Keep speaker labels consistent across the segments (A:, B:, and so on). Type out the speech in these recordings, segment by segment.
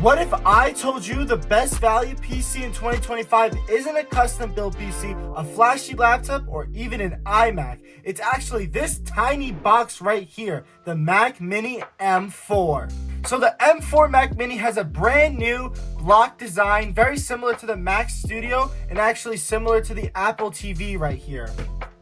A: What if I told you the best value PC in 2025 isn't a custom built PC, a flashy laptop, or even an iMac? It's actually this tiny box right here, the Mac Mini M4. So the M4 Mac Mini has a brand new block design, very similar to the Mac Studio and actually similar to the Apple TV right here.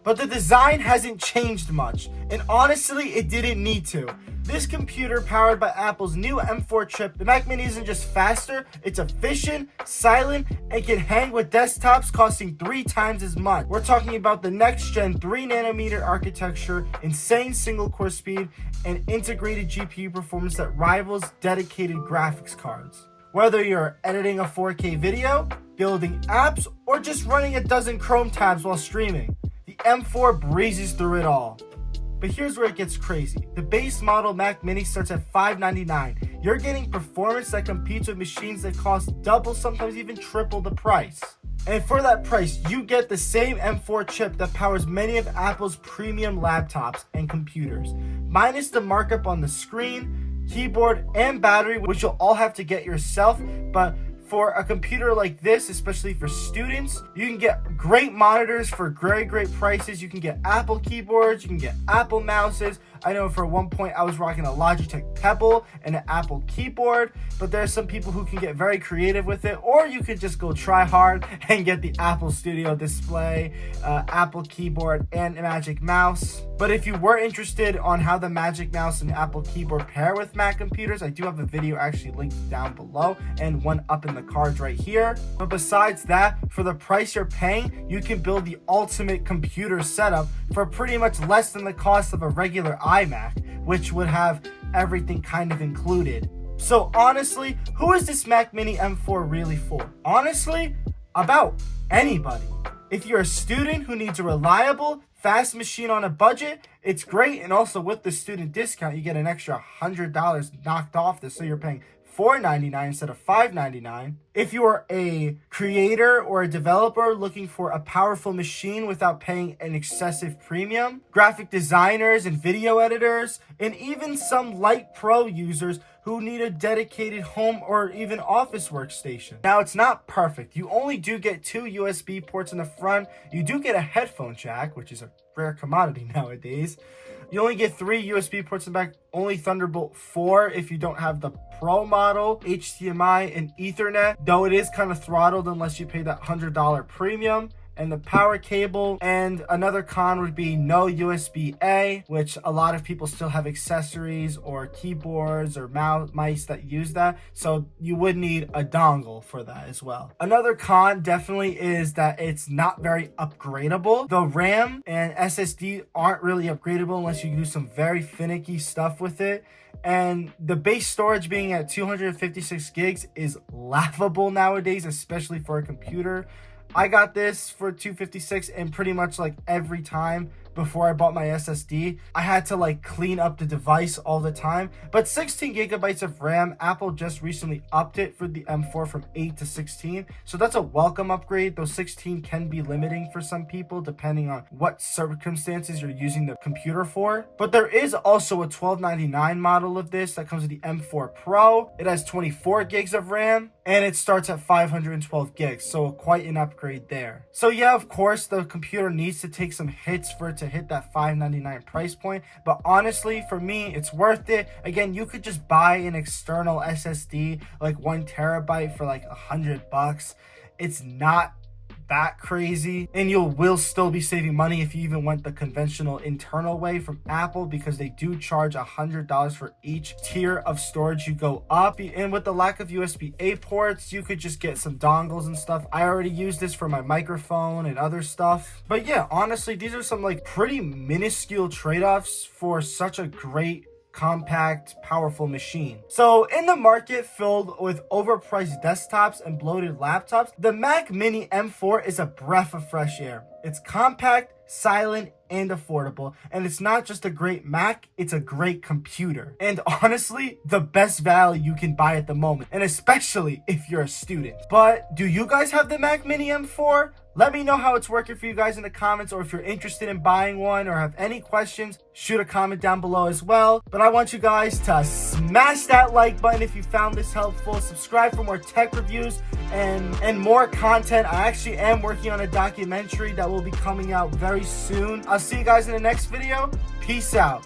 A: But the design hasn't changed much, and honestly, it didn't need to. This computer, powered by Apple's new M4 chip, the Mac Mini isn't just faster, it's efficient, silent, and can hang with desktops costing 3 times as much. We're talking about the next-gen 3nm architecture, insane single-core speed, and integrated GPU performance that rivals dedicated graphics cards. Whether you're editing a 4K video, building apps, or just running a dozen Chrome tabs while streaming, the M4 breezes through it all. But here's where it gets crazy. The base model Mac Mini starts at $599. You're getting performance that competes with machines that cost double, sometimes even triple the price. And for that price, you get the same M4 chip that powers many of Apple's premium laptops and computers, minus the markup on the screen, keyboard, and battery, which you'll all have to get yourself. But for a computer like this, especially for students, you can get great monitors for very great prices. You can get Apple keyboards, you can get Apple mouses. I know for one point I was rocking a Logitech Pebble and an Apple keyboard, but there are some people who can get very creative with it, or you could just go try hard and get the Apple Studio display, Apple keyboard, and a Magic Mouse. But if you were interested on how the Magic Mouse and Apple keyboard pair with Mac computers, I do have a video actually linked down below and one up in the cards right here. But besides that, for the price you're paying, you can build the ultimate computer setup for pretty much less than the cost of a regular iMac, which would have everything kind of included. So honestly, who is this Mac Mini M4 really for? Honestly, about anybody. If you're a student who needs a reliable, fast machine on a budget, it's great. And also with the student discount, you get an extra $100 knocked off this, so you're paying $499 instead of $599. If you are a creator or a developer looking for a powerful machine without paying an excessive premium, graphic designers and video editors, and even some light pro users who need a dedicated home or even office workstation. Now, it's not perfect. You only do get 2 USB ports in the front. You do get a headphone jack, which is a rare commodity nowadays. You only get 3 USB ports in the back, only Thunderbolt 4 if you don't have the Pro model, HDMI, and Ethernet, though it is kind of throttled unless you pay that $100 premium. And the power cable. And another con would be no USB-A, which a lot of people still have accessories or keyboards or mice that use that, so you would need a dongle for that as well. Another con definitely is that it's not very upgradable. The RAM and SSD aren't really upgradable unless you do some very finicky stuff with it. And the base storage being at 256 gigs is laughable nowadays, especially for a computer. I got this for 256, and pretty much like every time before I bought my SSD, I had to like clean up the device all the time. But 16 gigabytes of RAM, Apple just recently upped it for the M4 from 8 to 16. So that's a welcome upgrade, though 16 can be limiting for some people depending on what circumstances you're using the computer for. But there is also a $1299 model of this that comes with the M4 Pro. It has 24 gigs of RAM, and it starts at 512 gigs, so quite an upgrade there. So yeah, of course, the computer needs to take some hits for it to hit that $599 price point, but honestly, for me, it's worth it. Again, you could just buy an external SSD, like 1 terabyte for like $100. It's not that crazy, and you will still be saving money if you even went the conventional internal way from Apple, because they do charge $100 for each tier of storage you go up. And with the lack of USB-A ports, you could just get some dongles and stuff. I already use this for my microphone and other stuff. But yeah, honestly, these are some like pretty minuscule trade-offs for such a great, compact, powerful machine. So in the market filled with overpriced desktops and bloated laptops, the Mac Mini M4 is a breath of fresh air. It's compact, silent, and affordable. And it's not just a great Mac, it's a great computer. And honestly, the best value you can buy at the moment, and especially if you're a student. But do you guys have the Mac Mini M4? Let me know how it's working for you guys in the comments, or if you're interested in buying one or have any questions, shoot a comment down below as well. But I want you guys to smash that like button if you found this helpful. Subscribe for more tech reviews and more content. I actually am working on a documentary that will be coming out very soon. I'll see you guys in the next video. Peace out.